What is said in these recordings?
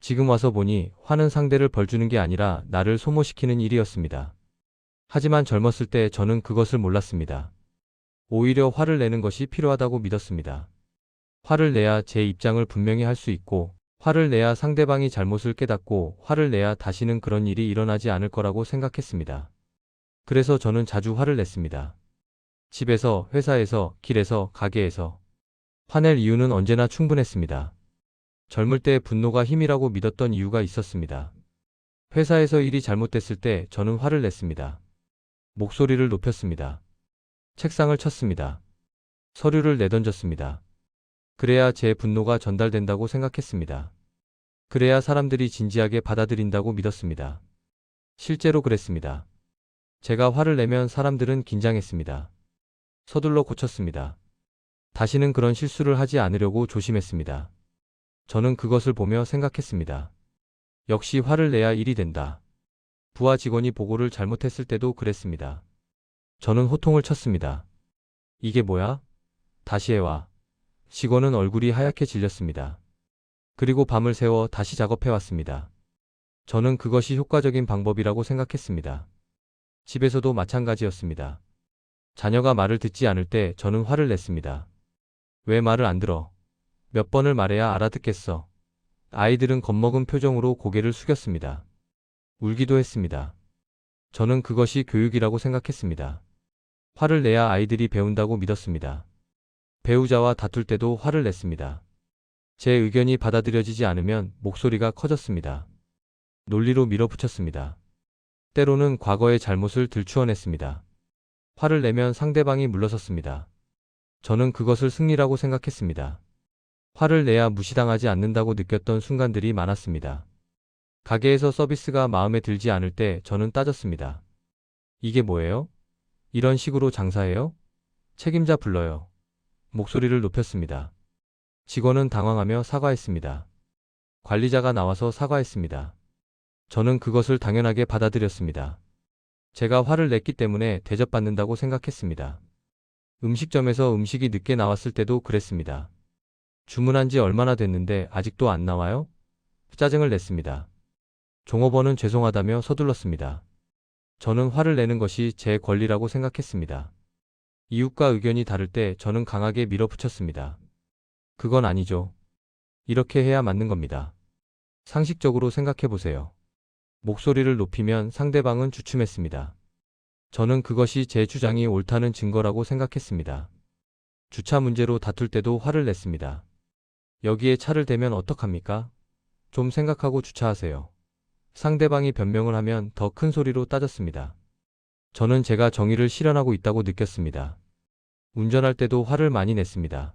지금 와서 보니 화는 상대를 벌주는 게 아니라 나를 소모시키는 일이었습니다. 하지만 젊었을 때 저는 그것을 몰랐습니다. 오히려 화를 내는 것이 필요하다고 믿었습니다. 화를 내야 제 입장을 분명히 할 수 있고, 화를 내야 상대방이 잘못을 깨닫고, 화를 내야 다시는 그런 일이 일어나지 않을 거라고 생각했습니다. 그래서 저는 자주 화를 냈습니다. 집에서, 회사에서, 길에서, 가게에서. 화낼 이유는 언제나 충분했습니다. 젊을 때 분노가 힘이라고 믿었던 이유가 있었습니다. 회사에서 일이 잘못됐을 때 저는 화를 냈습니다. 목소리를 높였습니다. 책상을 쳤습니다. 서류를 내던졌습니다. 그래야 제 분노가 전달된다고 생각했습니다. 그래야 사람들이 진지하게 받아들인다고 믿었습니다. 실제로 그랬습니다. 제가 화를 내면 사람들은 긴장했습니다. 서둘러 고쳤습니다. 다시는 그런 실수를 하지 않으려고 조심했습니다. 저는 그것을 보며 생각했습니다. 역시 화를 내야 일이 된다. 부하 직원이 보고를 잘못했을 때도 그랬습니다. 저는 호통을 쳤습니다. 이게 뭐야? 다시 해와. 직원은 얼굴이 하얗게 질렸습니다. 그리고 밤을 새워 다시 작업해왔습니다. 저는 그것이 효과적인 방법이라고 생각했습니다. 집에서도 마찬가지였습니다. 자녀가 말을 듣지 않을 때 저는 화를 냈습니다. 왜 말을 안 들어? 몇 번을 말해야 알아듣겠어. 아이들은 겁먹은 표정으로 고개를 숙였습니다. 울기도 했습니다. 저는 그것이 교육이라고 생각했습니다. 화를 내야 아이들이 배운다고 믿었습니다. 배우자와 다툴 때도 화를 냈습니다. 제 의견이 받아들여지지 않으면 목소리가 커졌습니다. 논리로 밀어붙였습니다. 때로는 과거의 잘못을 들추어냈습니다. 화를 내면 상대방이 물러섰습니다. 저는 그것을 승리라고 생각했습니다. 화를 내야 무시당하지 않는다고 느꼈던 순간들이 많았습니다. 가게에서 서비스가 마음에 들지 않을 때 저는 따졌습니다. 이게 뭐예요? 이런 식으로 장사해요? 책임자 불러요. 목소리를 높였습니다. 직원은 당황하며 사과했습니다. 관리자가 나와서 사과했습니다. 저는 그것을 당연하게 받아들였습니다. 제가 화를 냈기 때문에 대접받는다고 생각했습니다. 음식점에서 음식이 늦게 나왔을 때도 그랬습니다. 주문한 지 얼마나 됐는데 아직도 안 나와요? 짜증을 냈습니다. 종업원은 죄송하다며 서둘렀습니다. 저는 화를 내는 것이 제 권리라고 생각했습니다. 이웃과 의견이 다를 때 저는 강하게 밀어붙였습니다. 그건 아니죠. 이렇게 해야 맞는 겁니다. 상식적으로 생각해 보세요. 목소리를 높이면 상대방은 주춤했습니다. 저는 그것이 제 주장이 옳다는 증거라고 생각했습니다. 주차 문제로 다툴 때도 화를 냈습니다. 여기에 차를 대면 어떡합니까? 좀 생각하고 주차하세요. 상대방이 변명을 하면 더 큰 소리로 따졌습니다. 저는 제가 정의를 실현하고 있다고 느꼈습니다. 운전할 때도 화를 많이 냈습니다.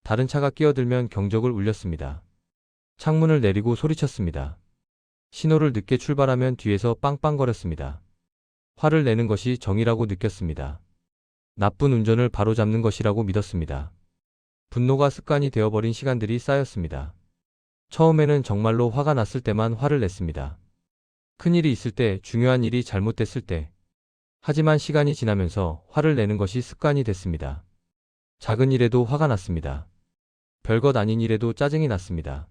다른 차가 끼어들면 경적을 울렸습니다. 창문을 내리고 소리쳤습니다. 신호를 늦게 출발하면 뒤에서 빵빵거렸습니다. 화를 내는 것이 정의라고 느꼈습니다. 나쁜 운전을 바로잡는 것이라고 믿었습니다. 분노가 습관이 되어버린 시간들이 쌓였습니다. 처음에는 정말로 화가 났을 때만 화를 냈습니다. 큰일이 있을 때, 중요한 일이 잘못됐을 때. 하지만 시간이 지나면서 화를 내는 것이 습관이 됐습니다. 작은 일에도 화가 났습니다. 별것 아닌 일에도 짜증이 났습니다.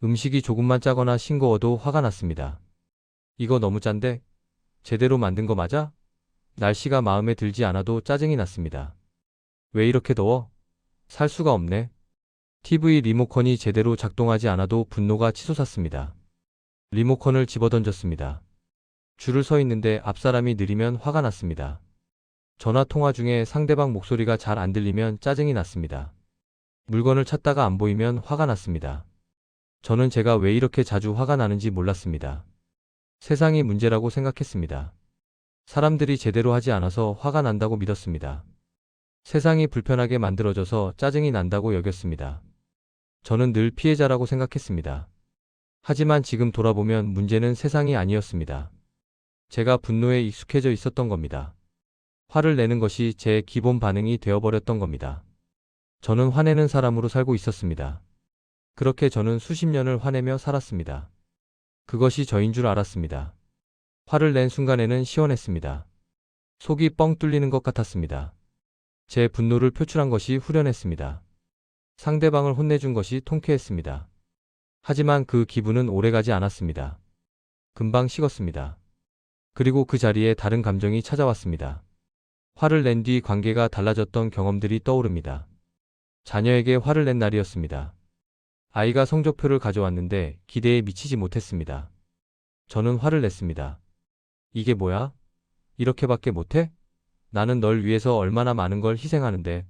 음식이 조금만 짜거나 싱거워도 화가 났습니다. 이거 너무 짠데? 제대로 만든 거 맞아? 날씨가 마음에 들지 않아도 짜증이 났습니다. 왜 이렇게 더워? 살 수가 없네. TV 리모컨이 제대로 작동하지 않아도 분노가 치솟았습니다. 리모컨을 집어던졌습니다. 줄을 서 있는데 앞사람이 느리면 화가 났습니다. 전화 통화 중에 상대방 목소리가 잘 안 들리면 짜증이 났습니다. 물건을 찾다가 안 보이면 화가 났습니다. 저는 제가 왜 이렇게 자주 화가 나는지 몰랐습니다. 세상이 문제라고 생각했습니다. 사람들이 제대로 하지 않아서 화가 난다고 믿었습니다. 세상이 불편하게 만들어져서 짜증이 난다고 여겼습니다. 저는 늘 피해자라고 생각했습니다. 하지만 지금 돌아보면 문제는 세상이 아니었습니다. 제가 분노에 익숙해져 있었던 겁니다. 화를 내는 것이 제 기본 반응이 되어버렸던 겁니다. 저는 화내는 사람으로 살고 있었습니다. 그렇게 저는 수십 년을 화내며 살았습니다. 그것이 저인 줄 알았습니다. 화를 낸 순간에는 시원했습니다. 속이 뻥 뚫리는 것 같았습니다. 제 분노를 표출한 것이 후련했습니다. 상대방을 혼내준 것이 통쾌했습니다. 하지만 그 기분은 오래가지 않았습니다. 금방 식었습니다. 그리고 그 자리에 다른 감정이 찾아왔습니다. 화를 낸 뒤 관계가 달라졌던 경험들이 떠오릅니다. 자녀에게 화를 낸 날이었습니다. 아이가 성적표를 가져왔는데 기대에 미치지 못했습니다. 저는 화를 냈습니다. 이게 뭐야? 이렇게밖에 못해? 나는 널 위해서 얼마나 많은 걸 희생하는데.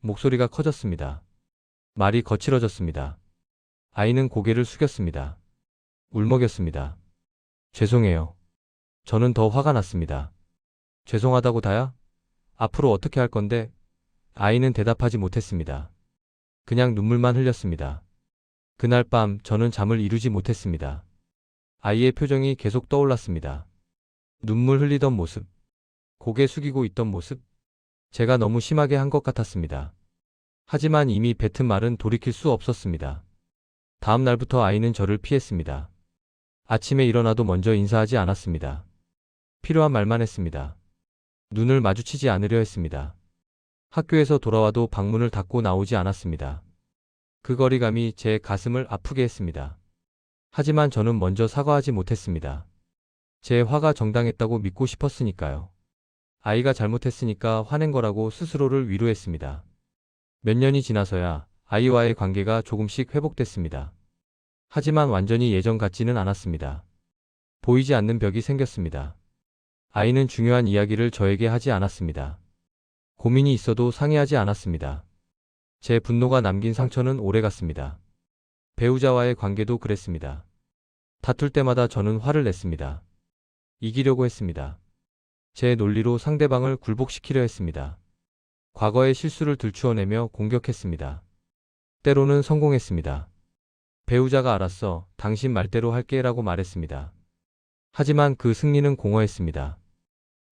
목소리가 커졌습니다. 말이 거칠어졌습니다. 아이는 고개를 숙였습니다. 울먹였습니다. 죄송해요. 저는 더 화가 났습니다. 죄송하다고 다야? 앞으로 어떻게 할 건데? 아이는 대답하지 못했습니다. 그냥 눈물만 흘렸습니다. 그날 밤 저는 잠을 이루지 못했습니다. 아이의 표정이 계속 떠올랐습니다. 눈물 흘리던 모습, 고개 숙이고 있던 모습, 제가 너무 심하게 한 것 같았습니다. 하지만 이미 뱉은 말은 돌이킬 수 없었습니다. 다음 날부터 아이는 저를 피했습니다. 아침에 일어나도 먼저 인사하지 않았습니다. 필요한 말만 했습니다. 눈을 마주치지 않으려 했습니다. 학교에서 돌아와도 방문을 닫고 나오지 않았습니다. 그 거리감이 제 가슴을 아프게 했습니다. 하지만 저는 먼저 사과하지 못했습니다. 제 화가 정당했다고 믿고 싶었으니까요. 아이가 잘못했으니까 화낸 거라고 스스로를 위로했습니다. 몇 년이 지나서야 아이와의 관계가 조금씩 회복됐습니다. 하지만 완전히 예전 같지는 않았습니다. 보이지 않는 벽이 생겼습니다. 아이는 중요한 이야기를 저에게 하지 않았습니다. 고민이 있어도 상의하지 않았습니다. 제 분노가 남긴 상처는 오래갔습니다. 배우자와의 관계도 그랬습니다. 다툴 때마다 저는 화를 냈습니다. 이기려고 했습니다. 제 논리로 상대방을 굴복시키려 했습니다. 과거의 실수를 들추어내며 공격했습니다. 때로는 성공했습니다. 배우자가 알았어, 당신 말대로 할게라고 말했습니다. 하지만 그 승리는 공허했습니다.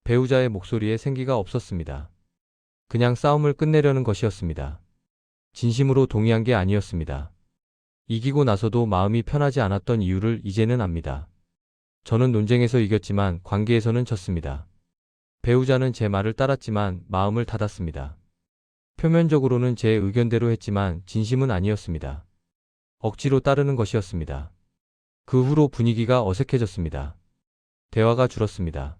배우자의 목소리에 생기가 없었습니다. 그냥 싸움을 끝내려는 것이었습니다. 진심으로 동의한 게 아니었습니다. 이기고 나서도 마음이 편하지 않았던 이유를 이제는 압니다. 저는 논쟁에서 이겼지만 관계에서는 졌습니다. 배우자는 제 말을 따랐지만 마음을 닫았습니다. 표면적으로는 제 의견대로 했지만 진심은 아니었습니다. 억지로 따르는 것이었습니다. 그 후로 분위기가 어색해졌습니다. 대화가 줄었습니다.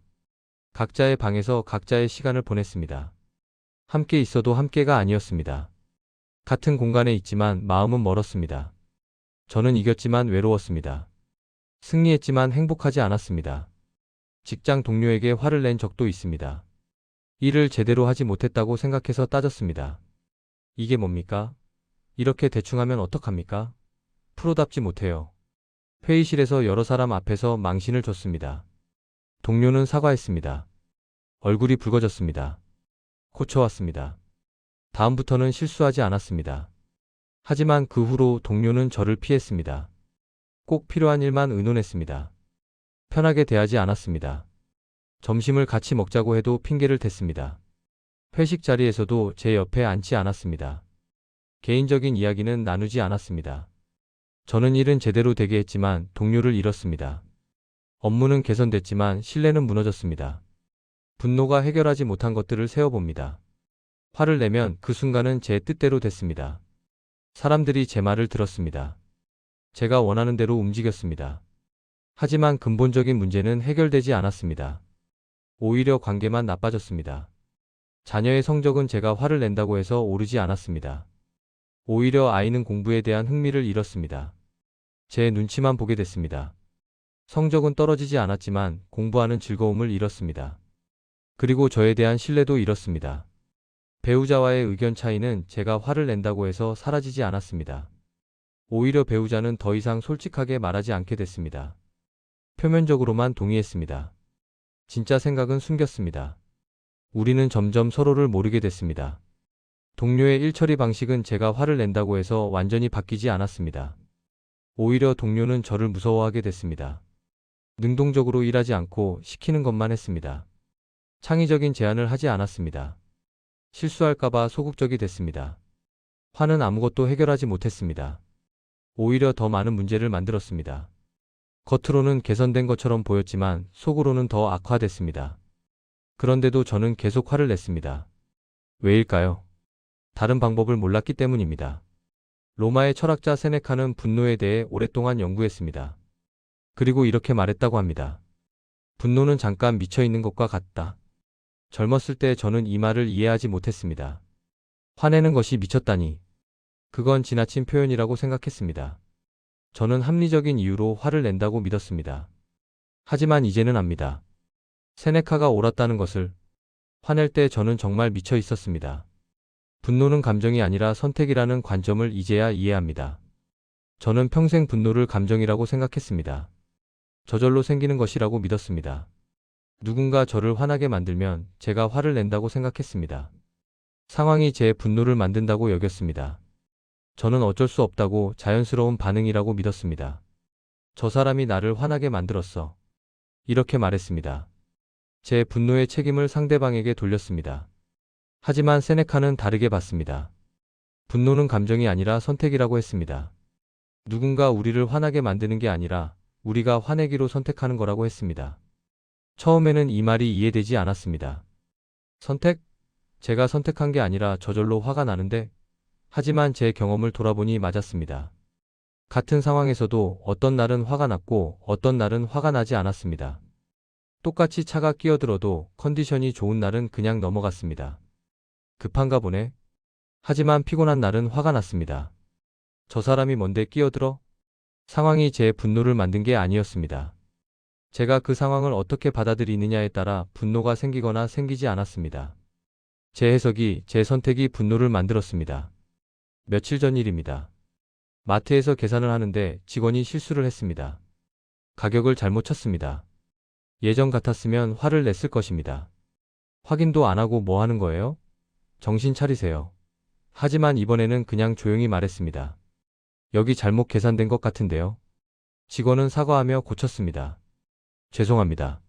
각자의 방에서 각자의 시간을 보냈습니다. 함께 있어도 함께가 아니었습니다. 같은 공간에 있지만 마음은 멀었습니다. 저는 이겼지만 외로웠습니다. 승리했지만 행복하지 않았습니다. 직장 동료에게 화를 낸 적도 있습니다. 일을 제대로 하지 못했다고 생각해서 따졌습니다. 이게 뭡니까? 이렇게 대충 하면 어떡합니까? 프로답지 못해요. 회의실에서 여러 사람 앞에서 망신을 줬습니다. 동료는 사과했습니다. 얼굴이 붉어졌습니다. 고쳐왔습니다. 다음부터는 실수하지 않았습니다. 하지만 그 후로 동료는 저를 피했습니다. 꼭 필요한 일만 의논했습니다. 편하게 대하지 않았습니다. 점심을 같이 먹자고 해도 핑계를 댔습니다. 회식 자리에서도 제 옆에 앉지 않았습니다. 개인적인 이야기는 나누지 않았습니다. 저는 일은 제대로 되게 했지만 동료를 잃었습니다. 업무는 개선됐지만 신뢰는 무너졌습니다. 분노가 해결하지 못한 것들을 세어봅니다. 화를 내면 그 순간은 제 뜻대로 됐습니다. 사람들이 제 말을 들었습니다. 제가 원하는 대로 움직였습니다. 하지만 근본적인 문제는 해결되지 않았습니다. 오히려 관계만 나빠졌습니다. 자녀의 성적은 제가 화를 낸다고 해서 오르지 않았습니다. 오히려 아이는 공부에 대한 흥미를 잃었습니다. 제 눈치만 보게 됐습니다. 성적은 떨어지지 않았지만 공부하는 즐거움을 잃었습니다. 그리고 저에 대한 신뢰도 잃었습니다. 배우자와의 의견 차이는 제가 화를 낸다고 해서 사라지지 않았습니다. 오히려 배우자는 더 이상 솔직하게 말하지 않게 됐습니다. 표면적으로만 동의했습니다. 진짜 생각은 숨겼습니다. 우리는 점점 서로를 모르게 됐습니다. 동료의 일 처리 방식은 제가 화를 낸다고 해서 완전히 바뀌지 않았습니다. 오히려 동료는 저를 무서워하게 됐습니다. 능동적으로 일하지 않고 시키는 것만 했습니다. 창의적인 제안을 하지 않았습니다. 실수할까봐 소극적이 됐습니다. 화는 아무것도 해결하지 못했습니다. 오히려 더 많은 문제를 만들었습니다. 겉으로는 개선된 것처럼 보였지만 속으로는 더 악화됐습니다. 그런데도 저는 계속 화를 냈습니다. 왜일까요? 다른 방법을 몰랐기 때문입니다. 로마의 철학자 세네카는 분노에 대해 오랫동안 연구했습니다. 그리고 이렇게 말했다고 합니다. 분노는 잠깐 미쳐 있는 것과 같다. 젊었을 때 저는 이 말을 이해하지 못했습니다. 화내는 것이 미쳤다니. 그건 지나친 표현이라고 생각했습니다. 저는 합리적인 이유로 화를 낸다고 믿었습니다. 하지만 이제는 압니다. 세네카가 옳았다는 것을. 화낼 때 저는 정말 미쳐 있었습니다. 분노는 감정이 아니라 선택이라는 관점을 이제야 이해합니다. 저는 평생 분노를 감정이라고 생각했습니다. 저절로 생기는 것이라고 믿었습니다. 누군가 저를 화나게 만들면 제가 화를 낸다고 생각했습니다. 상황이 제 분노를 만든다고 여겼습니다. 저는 어쩔 수 없다고 자연스러운 반응이라고 믿었습니다. 저 사람이 나를 화나게 만들었어. 이렇게 말했습니다. 제 분노의 책임을 상대방에게 돌렸습니다. 하지만 세네카는 다르게 봤습니다. 분노는 감정이 아니라 선택이라고 했습니다. 누군가 우리를 화나게 만드는 게 아니라 우리가 화내기로 선택하는 거라고 했습니다. 처음에는 이 말이 이해되지 않았습니다. 선택? 제가 선택한 게 아니라 저절로 화가 나는데? 하지만 제 경험을 돌아보니 맞았습니다. 같은 상황에서도 어떤 날은 화가 났고 어떤 날은 화가 나지 않았습니다. 똑같이 차가 끼어들어도 컨디션이 좋은 날은 그냥 넘어갔습니다. 급한가 보네. 하지만 피곤한 날은 화가 났습니다. 저 사람이 뭔데 끼어들어? 상황이 제 분노를 만든 게 아니었습니다. 제가 그 상황을 어떻게 받아들이느냐에 따라 분노가 생기거나 생기지 않았습니다. 제 해석이, 제 선택이 분노를 만들었습니다. 며칠 전 일입니다. 마트에서 계산을 하는데 직원이 실수를 했습니다. 가격을 잘못 쳤습니다. 예전 같았으면 화를 냈을 것입니다. 확인도 안 하고 뭐 하는 거예요? 정신 차리세요. 하지만 이번에는 그냥 조용히 말했습니다. 여기 잘못 계산된 것 같은데요. 직원은 사과하며 고쳤습니다. 죄송합니다.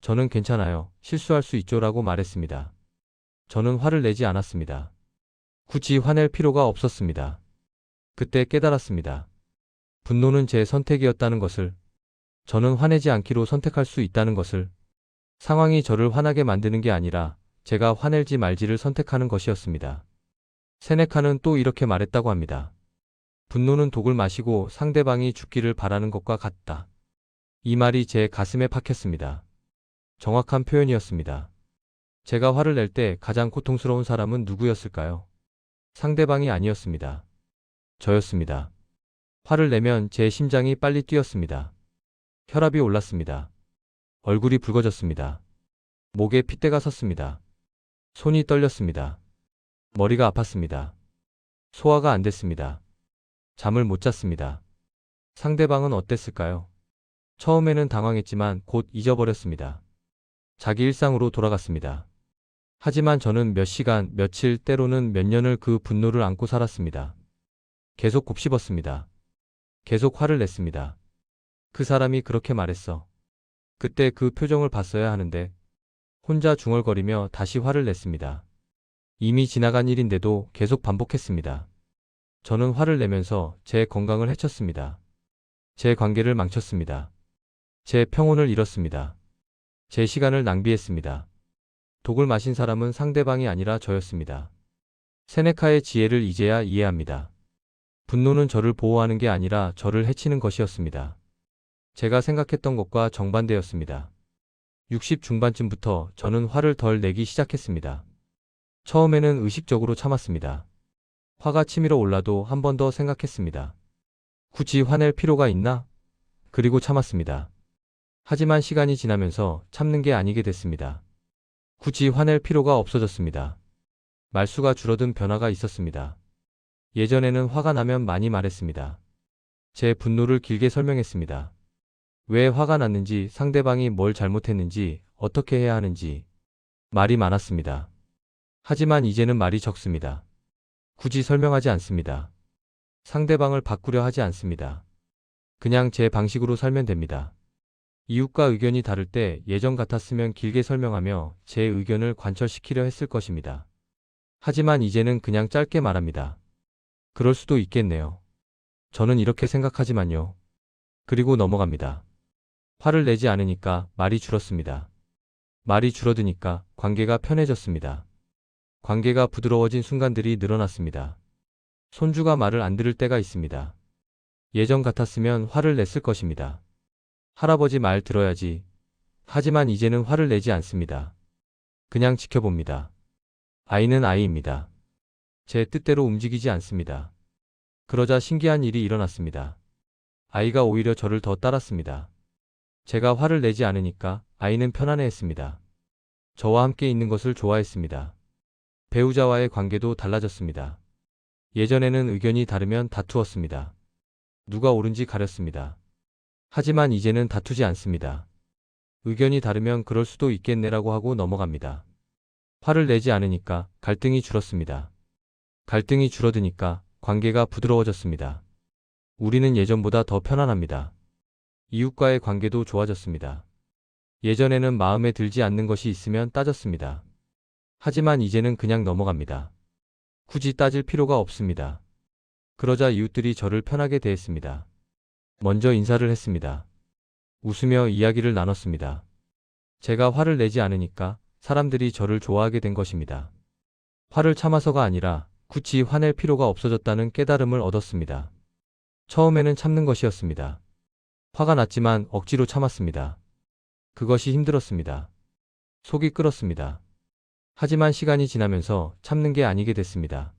저는 괜찮아요. 실수할 수 있죠라고 말했습니다. 저는 화를 내지 않았습니다. 굳이 화낼 필요가 없었습니다. 그때 깨달았습니다. 분노는 제 선택이었다는 것을. 저는 화내지 않기로 선택할 수 있다는 것을. 상황이 저를 화나게 만드는 게 아니라 제가 화낼지 말지를 선택하는 것이었습니다. 세네카는 또 이렇게 말했다고 합니다. 분노는 독을 마시고 상대방이 죽기를 바라는 것과 같다. 이 말이 제 가슴에 박혔습니다. 정확한 표현이었습니다. 제가 화를 낼 때 가장 고통스러운 사람은 누구였을까요? 상대방이 아니었습니다. 저였습니다. 화를 내면 제 심장이 빨리 뛰었습니다. 혈압이 올랐습니다. 얼굴이 붉어졌습니다. 목에 핏대가 섰습니다. 손이 떨렸습니다. 머리가 아팠습니다. 소화가 안 됐습니다. 잠을 못 잤습니다. 상대방은 어땠을까요? 처음에는 당황했지만 곧 잊어버렸습니다. 자기 일상으로 돌아갔습니다. 하지만 저는 몇 시간, 며칠, 때로는 몇 년을 그 분노를 안고 살았습니다. 계속 곱씹었습니다. 계속 화를 냈습니다. 그 사람이 그렇게 말했어. 그때 그 표정을 봤어야 하는데 혼자 중얼거리며 다시 화를 냈습니다. 이미 지나간 일인데도 계속 반복했습니다. 저는 화를 내면서 제 건강을 해쳤습니다. 제 관계를 망쳤습니다. 제 평온을 잃었습니다. 제 시간을 낭비했습니다. 독을 마신 사람은 상대방이 아니라 저였습니다. 세네카의 지혜를 이제야 이해합니다. 분노는 저를 보호하는 게 아니라 저를 해치는 것이었습니다. 제가 생각했던 것과 정반대였습니다. 60 중반쯤부터 저는 화를 덜 내기 시작했습니다. 처음에는 의식적으로 참았습니다. 화가 치밀어 올라도 한 번 더 생각했습니다. 굳이 화낼 필요가 있나? 그리고 참았습니다. 하지만 시간이 지나면서 참는 게 아니게 됐습니다. 굳이 화낼 필요가 없어졌습니다. 말수가 줄어든 변화가 있었습니다. 예전에는 화가 나면 많이 말했습니다. 제 분노를 길게 설명했습니다. 왜 화가 났는지, 상대방이 뭘 잘못했는지, 어떻게 해야 하는지. 말이 많았습니다. 하지만 이제는 말이 적습니다. 굳이 설명하지 않습니다. 상대방을 바꾸려 하지 않습니다. 그냥 제 방식으로 살면 됩니다. 이웃과 의견이 다를 때 예전 같았으면 길게 설명하며 제 의견을 관철시키려 했을 것입니다. 하지만 이제는 그냥 짧게 말합니다. 그럴 수도 있겠네요. 저는 이렇게 생각하지만요. 그리고 넘어갑니다. 화를 내지 않으니까 말이 줄었습니다. 말이 줄어드니까 관계가 편해졌습니다. 관계가 부드러워진 순간들이 늘어났습니다. 손주가 말을 안 들을 때가 있습니다. 예전 같았으면 화를 냈을 것입니다. 할아버지 말 들어야지. 하지만 이제는 화를 내지 않습니다. 그냥 지켜봅니다. 아이는 아이입니다. 제 뜻대로 움직이지 않습니다. 그러자 신기한 일이 일어났습니다. 아이가 오히려 저를 더 따랐습니다. 제가 화를 내지 않으니까 아이는 편안해했습니다. 저와 함께 있는 것을 좋아했습니다. 배우자와의 관계도 달라졌습니다. 예전에는 의견이 다르면 다투었습니다. 누가 옳은지 가렸습니다. 하지만 이제는 다투지 않습니다. 의견이 다르면 그럴 수도 있겠네라고 하고 넘어갑니다. 화를 내지 않으니까 갈등이 줄었습니다. 갈등이 줄어드니까 관계가 부드러워졌습니다. 우리는 예전보다 더 편안합니다. 이웃과의 관계도 좋아졌습니다. 예전에는 마음에 들지 않는 것이 있으면 따졌습니다. 하지만 이제는 그냥 넘어갑니다. 굳이 따질 필요가 없습니다. 그러자 이웃들이 저를 편하게 대했습니다. 먼저 인사를 했습니다. 웃으며 이야기를 나눴습니다. 제가 화를 내지 않으니까 사람들이 저를 좋아하게 된 것입니다. 화를 참아서가 아니라 굳이 화낼 필요가 없어졌다는 깨달음을 얻었습니다. 처음에는 참는 것이었습니다. 화가 났지만 억지로 참았습니다. 그것이 힘들었습니다. 속이 끓었습니다. 하지만 시간이 지나면서 참는 게 아니게 됐습니다.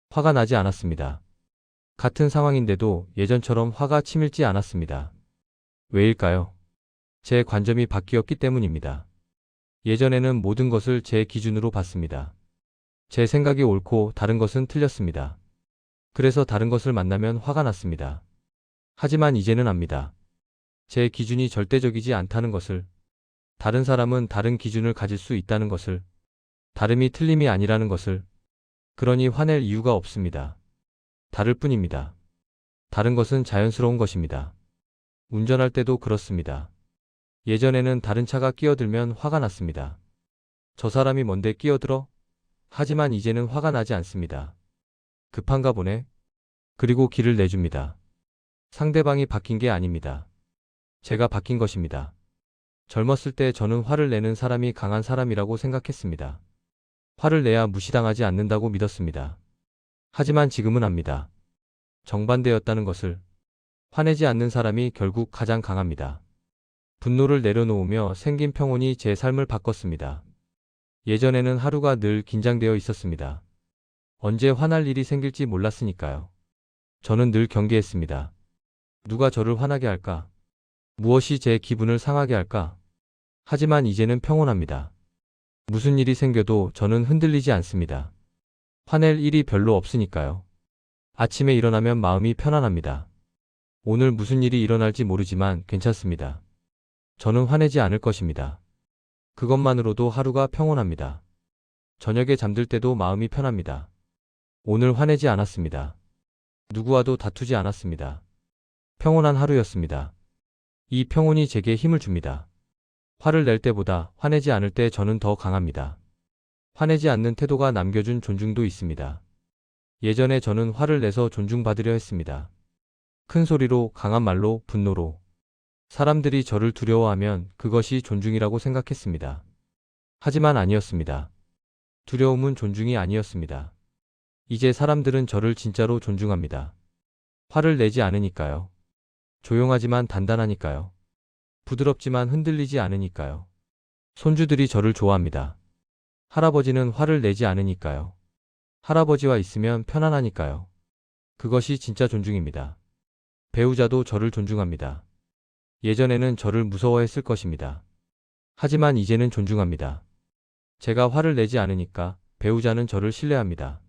화가 나지 않았습니다. 같은 상황인데도 예전처럼 화가 치밀지 않았습니다. 왜일까요? 제 관점이 바뀌었기 때문입니다. 예전에는 모든 것을 제 기준으로 봤습니다. 제 생각이 옳고 다른 것은 틀렸습니다. 그래서 다른 것을 만나면 화가 났습니다. 하지만 이제는 압니다. 제 기준이 절대적이지 않다는 것을, 다른 사람은 다른 기준을 가질 수 있다는 것을, 다름이 틀림이 아니라는 것을, 그러니 화낼 이유가 없습니다. 다를 뿐입니다. 다른 것은 자연스러운 것입니다. 운전할 때도 그렇습니다. 예전에는 다른 차가 끼어들면 화가 났습니다. 저 사람이 뭔데 끼어들어? 하지만 이제는 화가 나지 않습니다. 급한가 보네. 그리고 길을 내줍니다. 상대방이 바뀐 게 아닙니다. 제가 바뀐 것입니다. 젊었을 때 저는 화를 내는 사람이 강한 사람이라고 생각했습니다. 화를 내야 무시당하지 않는다고 믿었습니다. 하지만 지금은 압니다. 정반대였다는 것을. 화내지 않는 사람이 결국 가장 강합니다. 분노를 내려놓으며 생긴 평온이 제 삶을 바꿨습니다. 예전에는 하루가 늘 긴장되어 있었습니다. 언제 화날 일이 생길지 몰랐으니까요. 저는 늘 경계했습니다. 누가 저를 화나게 할까? 무엇이 제 기분을 상하게 할까? 하지만 이제는 평온합니다. 무슨 일이 생겨도 저는 흔들리지 않습니다. 화낼 일이 별로 없으니까요. 아침에 일어나면 마음이 편안합니다. 오늘 무슨 일이 일어날지 모르지만 괜찮습니다. 저는 화내지 않을 것입니다. 그것만으로도 하루가 평온합니다. 저녁에 잠들 때도 마음이 편합니다. 오늘 화내지 않았습니다. 누구와도 다투지 않았습니다. 평온한 하루였습니다. 이 평온이 제게 힘을 줍니다. 화를 낼 때보다 화내지 않을 때 저는 더 강합니다. 화내지 않는 태도가 남겨준 존중도 있습니다. 예전에 저는 화를 내서 존중받으려 했습니다. 큰 소리로, 강한 말로, 분노로. 사람들이 저를 두려워하면 그것이 존중이라고 생각했습니다. 하지만 아니었습니다. 두려움은 존중이 아니었습니다. 이제 사람들은 저를 진짜로 존중합니다. 화를 내지 않으니까요. 조용하지만 단단하니까요. 부드럽지만 흔들리지 않으니까요. 손주들이 저를 좋아합니다. 할아버지는 화를 내지 않으니까요. 할아버지와 있으면 편안하니까요. 그것이 진짜 존중입니다. 배우자도 저를 존중합니다. 예전에는 저를 무서워했을 것입니다. 하지만 이제는 존중합니다. 제가 화를 내지 않으니까 배우자는 저를 신뢰합니다.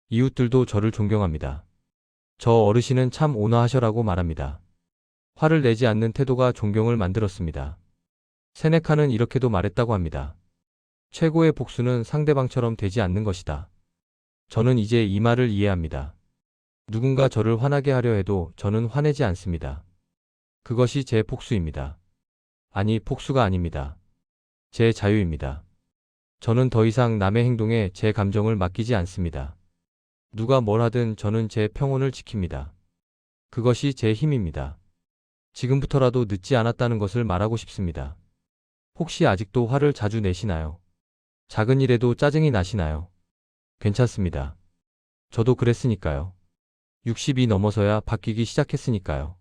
이웃들도 저를 존경합니다. 저 어르신은 참 온화하셔라고 말합니다. 화를 내지 않는 태도가 존경을 만들었습니다. 세네카는 이렇게도 말했다고 합니다. 최고의 복수는 상대방처럼 되지 않는 것이다. 저는 이제 이 말을 이해합니다. 누군가 저를 화나게 하려 해도 저는 화내지 않습니다. 그것이 제 복수입니다. 아니, 복수가 아닙니다. 제 자유입니다. 저는 더 이상 남의 행동에 제 감정을 맡기지 않습니다. 누가 뭘 하든 저는 제 평온을 지킵니다. 그것이 제 힘입니다. 지금부터라도 늦지 않았다는 것을 말하고 싶습니다. 혹시 아직도 화를 자주 내시나요? 작은 일에도 짜증이 나시나요? 괜찮습니다. 저도 그랬으니까요. 60이 넘어서야 바뀌기 시작했으니까요.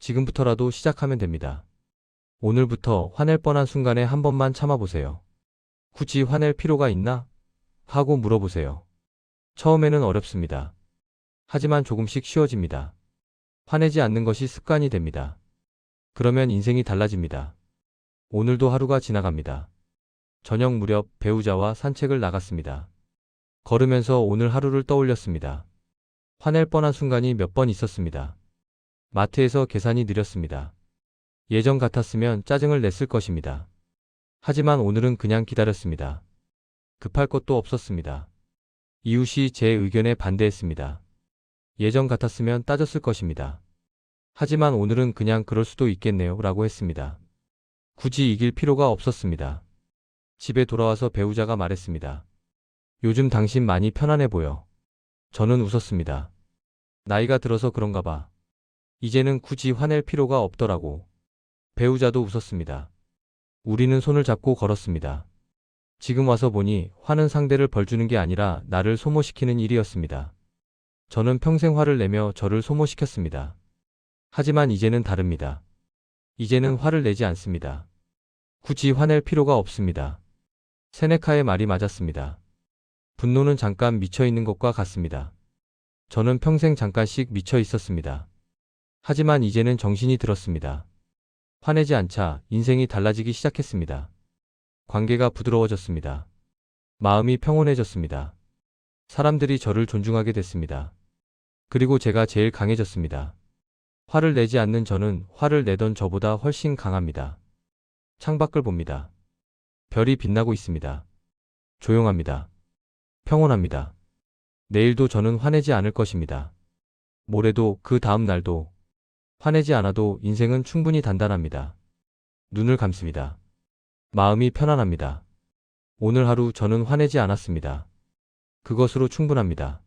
지금부터라도 시작하면 됩니다. 오늘부터 화낼 뻔한 순간에 한 번만 참아보세요. 굳이 화낼 필요가 있나? 하고 물어보세요. 처음에는 어렵습니다. 하지만 조금씩 쉬워집니다. 화내지 않는 것이 습관이 됩니다. 그러면 인생이 달라집니다. 오늘도 하루가 지나갑니다. 저녁 무렵 배우자와 산책을 나갔습니다. 걸으면서 오늘 하루를 떠올렸습니다. 화낼 뻔한 순간이 몇 번 있었습니다. 마트에서 계산이 느렸습니다. 예전 같았으면 짜증을 냈을 것입니다. 하지만 오늘은 그냥 기다렸습니다. 급할 것도 없었습니다. 이웃이 제 의견에 반대했습니다. 예전 같았으면 따졌을 것입니다. 하지만 오늘은 그냥 그럴 수도 있겠네요 라고 했습니다. 굳이 이길 필요가 없었습니다. 집에 돌아와서 배우자가 말했습니다. 요즘 당신 많이 편안해 보여. 저는 웃었습니다. 나이가 들어서 그런가 봐. 이제는 굳이 화낼 필요가 없더라고. 배우자도 웃었습니다. 우리는 손을 잡고 걸었습니다. 지금 와서 보니 화는 상대를 벌주는 게 아니라 나를 소모시키는 일이었습니다. 저는 평생 화를 내며 저를 소모시켰습니다. 하지만 이제는 다릅니다. 이제는 화를 내지 않습니다. 굳이 화낼 필요가 없습니다. 세네카의 말이 맞았습니다. 분노는 잠깐 미쳐 있는 것과 같습니다. 저는 평생 잠깐씩 미쳐 있었습니다. 하지만 이제는 정신이 들었습니다. 화내지 않자 인생이 달라지기 시작했습니다. 관계가 부드러워졌습니다. 마음이 평온해졌습니다. 사람들이 저를 존중하게 됐습니다. 그리고 제가 제일 강해졌습니다. 화를 내지 않는 저는 화를 내던 저보다 훨씬 강합니다. 창밖을 봅니다. 별이 빛나고 있습니다. 조용합니다. 평온합니다. 내일도 저는 화내지 않을 것입니다. 모레도 그 다음 날도 화내지 않아도 인생은 충분히 단단합니다. 눈을 감습니다. 마음이 편안합니다. 오늘 하루 저는 화내지 않았습니다. 그것으로 충분합니다.